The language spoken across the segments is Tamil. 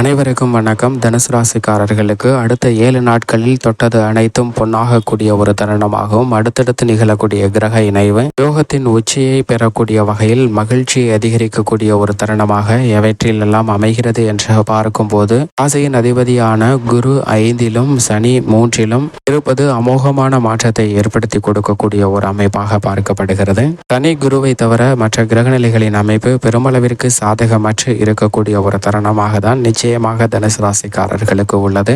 அனைவருக்கும் வணக்கம். தனுசு ராசிக்காரர்களுக்கு அடுத்த 7 நாட்களில் தொட்டது அனைத்தும் பொன்னாகக்கூடிய ஒரு தருணமாகவும் அடுத்தடுத்து நிகழக்கூடிய கிரக இணைவு யோகத்தின் உச்சியை பெறக்கூடிய வகையில் மகிழ்ச்சியை அதிகரிக்கக்கூடிய ஒரு தருணமாக எவற்றிலெல்லாம் அமைகிறது என்று பார்க்கும்போது ராசியின் அதிபதியான குரு 5லும் சனி 3லும் இருப்பது அமோகமான மாற்றத்தை ஏற்படுத்தி கொடுக்கக்கூடிய ஒரு அமைப்பாக பார்க்கப்படுகிறது. சனி குருவை தவிர மற்ற கிரகநிலைகளின் அமைப்பு பெருமளவிற்கு சாதகமற்று இருக்கக்கூடிய ஒரு தருணமாக தான் நிச்சயமாக தனுசு ராசிக்காரர்களுக்கு உள்ளது.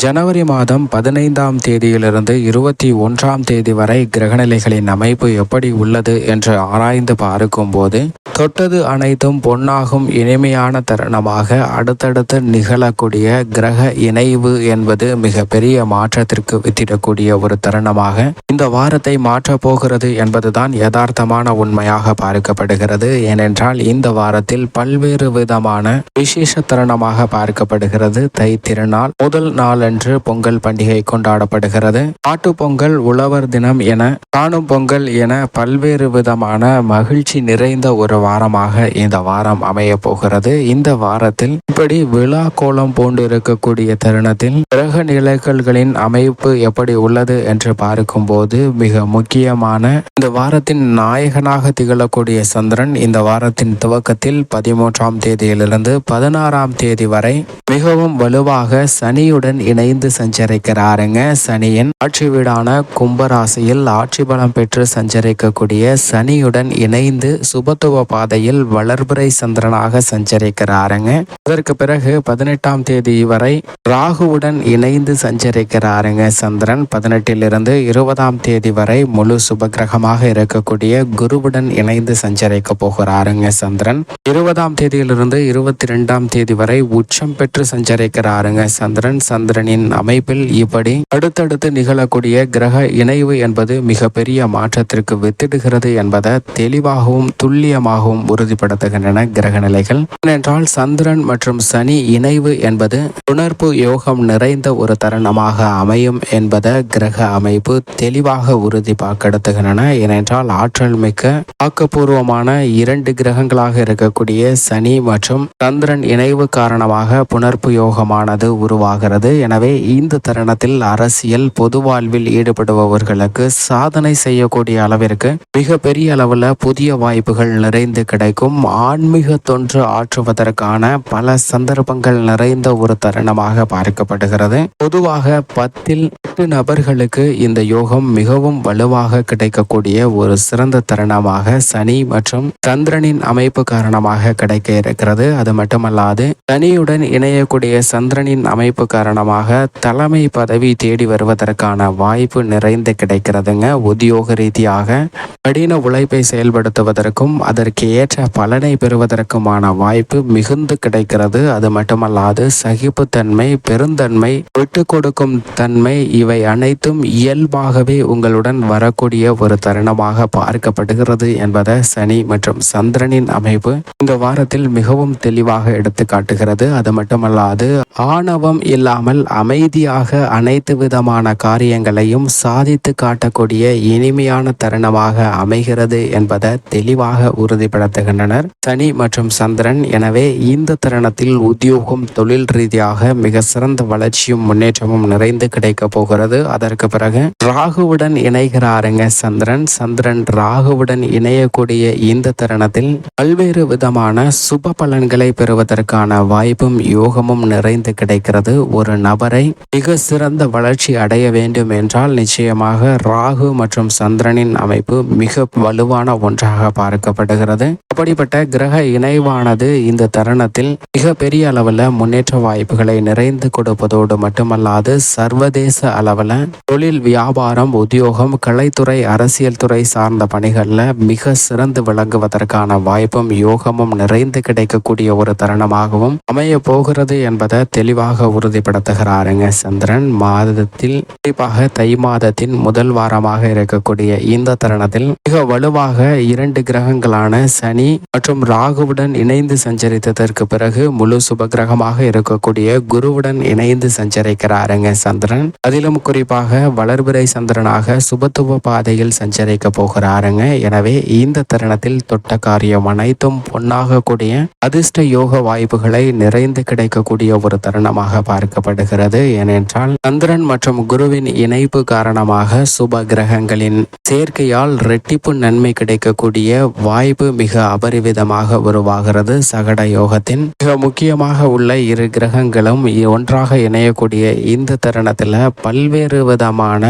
ஜனவரி மாதம் 15ஆம் தேதியிலிருந்து 21ஆம் தேதி வரை கிரகநிலைகளின் அமைப்பு எப்படி உள்ளது என்று ஆராய்ந்து பார்க்கும்போது தொட்டது அனைத்தும் பொன்னாகும் இனிமையான தருணமாக அடுத்தடுத்து நிகழக்கூடிய கிரக இணைவு என்பது மிக பெரிய மாற்றத்திற்கு வித்திடக்கூடிய ஒரு தருணமாக இந்த வாரத்தை மாற்றப் போகிறது என்பதுதான் யதார்த்தமான உண்மையாக பார்க்கப்படுகிறது. ஏனென்றால் இந்த வாரத்தில் பல்வேறு விதமான விசேஷ தருணமாக பார்க்கப்படுகிறது. தை திருநாள் முதல் நாளன்று பொங்கல் பண்டிகை கொண்டாடப்படுகிறது. மாட்டு பொங்கல், உழவர் தினம் என காணும் பொங்கல் என பல்வேறு விதமான மகிழ்ச்சி நிறைந்த ஒரு வாரமாக இந்த வாரம் அமைய போகிறது. இந்த வாரத்தில் இப்படி விழா கோலம் போன்று இருக்கக்கூடிய தருணத்தில் கிரக நிலைகளின் அமைப்பு எப்படி உள்ளது என்று பார்க்கும்போது மிக முக்கியமான இந்த வாரத்தின் நாயகனாக திகழக்கூடிய சந்திரன் இந்த வாரத்தின் துவக்கத்தில் 13ஆம் தேதியிலிருந்து 16ஆம் தேதி வரை மிகவும் வலுவாக சனியுடன் இணைந்து சஞ்சரிக்கிறாருங்க. சனியின் ஆட்சி வீடான கும்பராசியில் ஆட்சி பலம் பெற்று சஞ்சரிக்கக்கூடிய சனியுடன் இணைந்து சுபத்துவ பாதையில் வளர்பிறை சந்திரனாக சஞ்சரிக்கிறாருங்க. அதற்கு பிறகு 18ஆம் தேதி வரை ராகுவுடன் இணைந்து சஞ்சரிக்கிறாருங்க சந்திரன். 18லிருந்து 20ஆம் தேதி வரை முழு சுபகிரகமாக இருக்கக்கூடிய குருவுடன் இணைந்து சஞ்சரிக்க போகிறாருங்க சந்திரன். 20ஆம் தேதியிலிருந்து 22ஆம் தேதி வரை உச்சம் பெற்று சஞ்சரிக்கிறாருங்க சந்திரன். சந்திரனின் அமைப்பில் இப்படி அடுத்தடுத்து நிகழக்கூடிய கிரக இணைவு என்பது மிக பெரிய மாற்றத்திற்கு வித்திடுகிறது என்பதை தெளிவாகவும் துல்லியமாகவும் உறுதிப்படுத்துகின்றன கிரக நிலைகள். ஏனென்றால் சந்திரன் மற்றும் சனி இணைவு என்பது உணர்வு யோகம் நிறைந்த ஒரு தருணமாக அமையும் என்பதை கிரக அமைப்பு தெளிவாக உறுதிப்படுத்துகின்றன. ஏனென்றால் ஆற்றல் மிக்க ஆக்கப்பூர்வமான 2 கிரகங்களாக இருக்கக்கூடிய சனி மற்றும் சந்திரன் இணைவு காரணமாக புணர்ப்பு யோகமானது உருவாகிறது. எனவே இந்த தருணத்தில் அரசியல் பொது வாழ்வில் ஈடுபடுபவர்களுக்கு சாதனை செய்யக்கூடிய அளவிற்கு மிக பெரிய அளவில் புதிய வாய்ப்புகள் நிறைந்து கிடைக்கும். ஆன்மீக தொன்று ஆற்றுவதற்கான பல சந்தர்ப்பங்கள் நிறைந்த ஒரு தருணமாக பார்க்கப்படுகிறது. பொதுவாக 10ல் 8 நபர்களுக்கு இந்த யோகம் மிகவும் வலுவாக கிடைக்கக்கூடிய ஒரு சிறந்த தருணமாக சனி மற்றும் சந்திரனின் அமைப்பு காரணமாக கிடைக்க இருக்கிறது. அது மட்டுமல்லாது சனியுடன் இணையக்கூடிய சந்திரனின் அமைப்பு காரணமாக தலைமை பதவி தேடி வருவதற்கான வாய்ப்பு நிறைந்து கிடைக்கிறதுங்க. உத்தியோக ரீதியாக கடின உழைப்பை செயல்படுத்துவதற்கும் அதற்கு ஏற்ற பலனை பெறுவதற்குமான வாய்ப்பு மிகுந்து கிடைக்கிறது. அது மட்டுமல்லாது சகிப்புத்தன்மை, பெருந்தன்மை, விட்டு கொடுக்கும் தன்மை இவை அனைத்தும் இயல்பாகவே உங்களுடன் வரக்கூடிய ஒரு தருணமாக பார்க்கப்படுகிறது என்பதை சனி மற்றும் சந்திரனின் அமைப்பு இந்த வாரத்தில் மிகவும் தெளிவாக எடுத்து காட்டுகிறது. அது மட்டுமல்லாது ஆணவம் இல்லாமல் அமைதியாக அனைத்து விதமான காரியங்களையும் சாதித்து காட்டக்கூடிய இனிமையான தருணமாக அமைகிறது என்பதை தெளிவாக உறுதிப்படுத்துகின்றனர் சனி மற்றும் சந்திரன். எனவே இந்த தருணத்தில் உத்தியோகம், தொழில் ரீதியாக மிக சிறந்த வளர்ச்சியும் முன்னேற்றமும் நிறைந்து கிடைக்க போகிறது. அதற்கு பிறகு ராகுவுடன் இணைகிறாருங்க சந்திரன். சந்திரன் ராகுவுடன் இணையக்கூடிய இந்த தருணத்தில் பல்வேறு விதமான சுப பலன்களை பெறுவதற்கான வாய்ப்பும் யோகமும் நிறைந்து கிடைக்கிறது. ஒரு நபரை மிக சிறந்த வளர்ச்சி அடைய வேண்டும் என்றால் நிச்சயமாக ராகு மற்றும் சந்திரனின் அமைப்பு மிக வலுவான ஒன்றாக பார்க்கப்படுகிறது. அப்படிப்பட்ட கிரக இணைவானது இந்த தருணத்தில் மிக பெரிய அளவில் முன்னேற்ற வாய்ப்புகளை நிறைந்து கொடுப்பதோடு மட்டுமல்லாது சர்வதேச அளவில் தொழில், வியாபாரம், உத்தியோகம், கலைத்துறை, அரசியல் துறை சார்ந்த பணிகளில் மிக சிறந்து விளங்குவதற்கான வாய்ப்பும் யோகமும் நிறைந்து கிடைக்கக்கூடிய ஒரு தருணமாகவும் அமைய போகிறது என்பதை தெளிவாக உறுதிப்படுத்துகிறாருங்க. சந்திரன் மாதத்தில் குறிப்பாக தை மாதத்தின் முதல் வாரமாக இருக்கக்கூடிய இந்த தருணத்தில் மிக வலுவாக 2 கிரகங்களான சனி மற்றும் ராகுவுடன் இணைந்து சஞ்சரித்ததற்கு பிறகு முழு சுபகிரகமாக இருக்கக்கூடிய குருவுடன் இணைந்து சஞ்சரிக்கிறாருங்க சந்திரன். அதிலும் குறிப்பாக வளர்பிறை சந்திரனாக சுபத்துவ பாதையில் சஞ்சரிக்க போகிறாருங்க. எனவே இந்த தருணத்தில் தொட்ட காரியம் அனைத்தும் பொன்னாக கூடிய அதிர்ஷ்ட யோக வாய்ப்புகளை நிறைந்து கிடைக்கக்கூடிய ஒரு தருணமாக பார்க்கப்படுகிறது. ஏனென்றால் சந்திரன் மற்றும் குருவின் இணைப்பு காரணமாக சுப கிரகங்களின் சேர்க்கையால் இரட்டிப்பு நன்மை கிடைக்கக்கூடிய வாய்ப்பு மிக அபரிவிதமாக உருவாகிறது. சகட யோகத்தின் மிக முக்கியமாக உள்ள 2 கிரகங்களும் ஒன்றாக இணையக்கூடிய இந்த தருணத்தில் பல்வேறு விதமான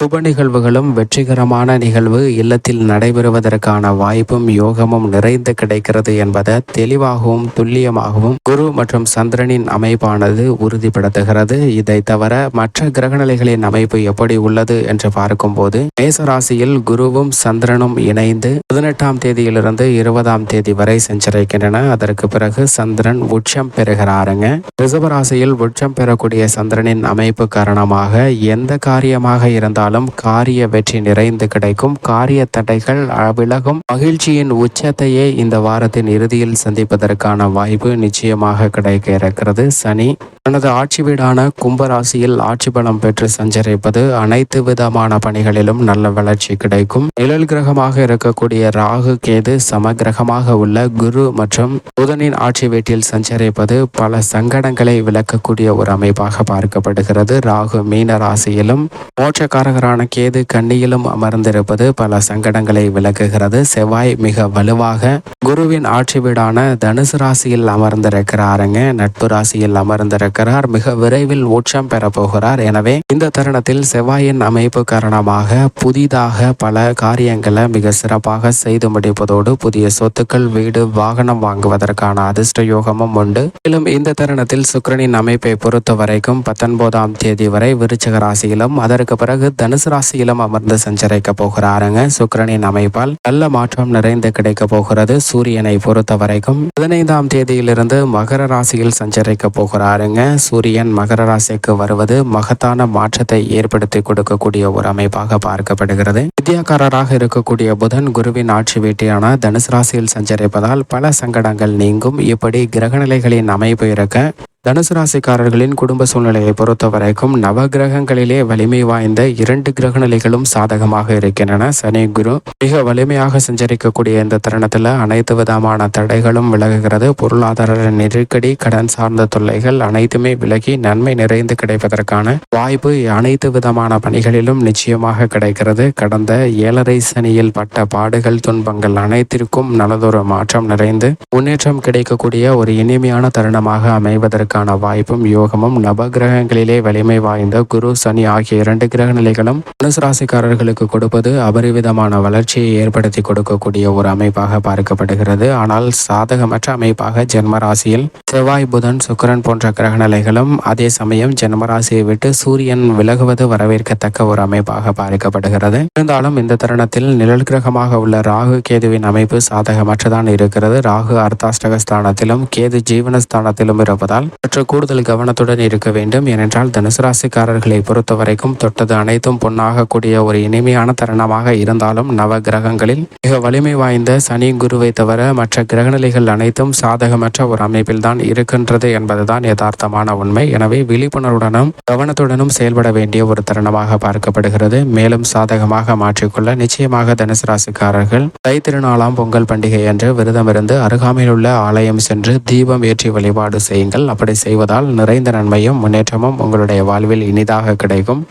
சுப நிகழ்வுகளும் வெற்றிகரமான நிகழ்வு இல்லத்தில் நடைபெறுவதற்கான வாய்ப்பும் யோகமும் நிறைந்து கிடைக்கிறது என்பதை தெளிவாகவும் துல்லியமாகவும் குரு மற்றும் சந்திரனின் அமைப்பானது உறுதிப்படுத்துகிறது. இதை தவிர மற்ற கிரகநிலைகளின் அமைப்பு எப்படி உள்ளது என்று பார்க்கும்போது மேசராசியில் குருவும் சந்திரனும் இணைந்து 18ஆம் தேதியிலிருந்து 20ஆம் தேதி வரை சஞ்சரிக்கின்றன. அதற்கு பிறகு சந்திரன் உச்சம் பெறுகிறாருங்க. ரிஷபராசியில் உச்சம் பெறக்கூடிய சந்திரனின் அமைப்பு காரணமாக எந்த காரியமாக இருந்தாலும் காரிய வெற்றி நிறைந்து கிடைக்கும். காரிய தடைகள் விலகும். மகிழ்ச்சியின் உச்சத்தையே இந்த வாரத்தின் இறுதியில் சந்திப்பதற்கான வாய்ப்பு நிச்சயமாக கிடைக்க இருக்கிறது. சனி தனது ஆட்சி வீடான கும்பராசியில் ஆட்சி பலம் பெற்று சஞ்சரிப்பது அனைத்து விதமான பணிகளிலும் நல்ல வளர்ச்சி கிடைக்கும். நிழல் கிரகமாக இருக்கக்கூடிய ராகு கேது சமகிரகமாக உள்ள குரு மற்றும் புதனின் ஆட்சி வீட்டில் சஞ்சரிப்பது பல சங்கடங்களை விளக்கக்கூடிய ஒரு அமைப்பாக பார்க்கப்படுகிறது. ராகு மீன ராசியிலும் மோட்சக்காரகரான கேது கன்னியிலும் அமர்ந்திருப்பது பல சங்கடங்களை விளக்குகிறது. செவ்வாய் மிக வலுவாக குருவின் ஆட்சி வீடான தனுசு ராசியில் அமர்ந்திருக்கிறாருங்க. நட்பு ராசியில் அமர்ந்திருக்கிறார். மிக விரைவில் உச்சம் பெற போகிறார். எனவே இந்த தருணத்தில் செவ்வாயின் அமைப்பு காரணமாக புதிதாக பல காரியங்களை மிக சிறப்பாக செய்து முடிப்பதோடு புதிய சொத்துக்கள் வீடு வாகனம் வாங்குவதற்கான அதிர்ஷ்ட யோகமும் உண்டு. மேலும் இந்த தருணத்தில் சுக்கிரனின் அமைப்பை பொறுத்த வரைக்கும் 19ஆம் தேதி வரை விருச்சிக ராசியிலும் அதற்கு பிறகு தனுசு ராசியிலும் அமர்ந்து சஞ்சரிக்க போகிறாருங்க. சுக்கிரனின் அமைப்பால் நல்ல மாற்றம் நிறைந்து கிடைக்க போகிறது. சூரியனை பொறுத்த வரைக்கும் 15ஆம் தேதியிலிருந்து மகர ராசியில் சஞ்சரிக்க போகிறாருங்க. சூரியன் மகர ராசிக்கு வருவது மகத்தான மாற்றத்தை ஏற்படுத்தி கொடுக்கக்கூடிய ஒரு அமைப்பாக பார்க்கப்படுகிறது. வித்யாகாரராக இருக்கக்கூடிய புதன் குருவின் ஆட்சி வீட்டியான தனுசு ராசியில் சஞ்சரிப்பதால் பல சங்கடங்கள் நீங்கும். இப்படி கிரகநிலைகளின் அமைப்பு இருக்க தனுசு ராசிக்காரர்களின் குடும்ப சூழ்நிலையை பொறுத்த வரைக்கும் நவ கிரகங்களிலே வலிமை வாய்ந்த 2 கிரகநிலைகளும் சாதகமாக இருக்கின்றன. சனி குரு மிக வலிமையாக சஞ்சரிக்கக்கூடிய இந்த தருணத்தில் அனைத்து விதமான தடைகளும் விலகுகிறது. பொருளாதார நெருக்கடி கடன் சார்ந்த தொல்லைகள் அனைத்துமே விலகி நன்மை நிறைந்து கிடைப்பதற்கான வாய்ப்பு அனைத்து விதமான பணிகளிலும் நிச்சயமாக கிடைக்கிறது. கடந்த 7.5 சனியில் பட்ட பாடுகள் துன்பங்கள் அனைத்திற்கும் நல்லதொரு மாற்றம் நிறைந்து முன்னேற்றம் கிடைக்கக்கூடிய ஒரு இனிமையான தருணமாக அமைவதற்கு வாய்ப்பும் யோகமும் நவகிரகங்களிலே வலிமை வாய்ந்த குரு சனி ஆகிய 2 கிரக நிலைகளும் தனுசு ராசிக்காரர்களுக்கு கொடுப்பது அபரிவிதமான வளர்ச்சியை ஏற்படுத்தி கொடுக்கக்கூடிய ஒரு அமைப்பாக பார்க்கப்படுகிறது. ஆனால் சாதகமற்ற அமைப்பாக ஜென்ம ராசியில் செவ்வாய் புதன் சுக்கிரன் போன்ற கிரக நிலைகளும் அதே சமயம் ஜென்ம ராசியை விட்டு சூரியன் விலகுவது வரவேற்கத்தக்க ஒரு அமைப்பாக பார்க்கப்படுகிறது. இருந்தாலும் இந்த தருணத்தில் நிழல் கிரகமாக உள்ள ராகு கேதுவின் அமைப்பு சாதகமற்றதான் இருக்கிறது. ராகு அர்த்தாஷ்டக ஸ்தானத்திலும் கேது ஜீவனஸ்தானத்திலும் இருப்பதால் சற்று கூடுதல் கவனத்துடன் இருக்க வேண்டும். ஏனென்றால் தனுசு ராசிக்காரர்களை பொறுத்த வரைக்கும் தொட்டது அனைத்தும் பொன்னாக கூடிய ஒரு இனிமையான தருணமாக இருந்தாலும் நவ கிரகங்களில் மிக வலிமை வாய்ந்த சனி குருவை தவிர மற்ற கிரகநிலைகள் அனைத்தும் சாதகமற்ற ஒரு அமைப்பில் தான் இருக்கின்றது என்பதுதான் யதார்த்தமான உண்மை. எனவே விழிப்புணர்வுடனும் கவனத்துடனும் செயல்பட வேண்டிய ஒரு தருணமாக பார்க்கப்படுகிறது. மேலும் சாதகமாக மாற்றிக்கொள்ள நிச்சயமாக தனுசு ராசிக்காரர்கள் தை திருநாளாம் பொங்கல் பண்டிகை என்று விரதமிருந்து அருகாமையில் உள்ள ஆலயம் சென்று தீபம் ஏற்றி வழிபாடு செய்யுங்கள். அப்படி செய்வதால் நிறைந்த நன்மையும் முன்னேற்றமும் உங்களுடைய வாழ்வில் இனிதாக கிடைக்கும்.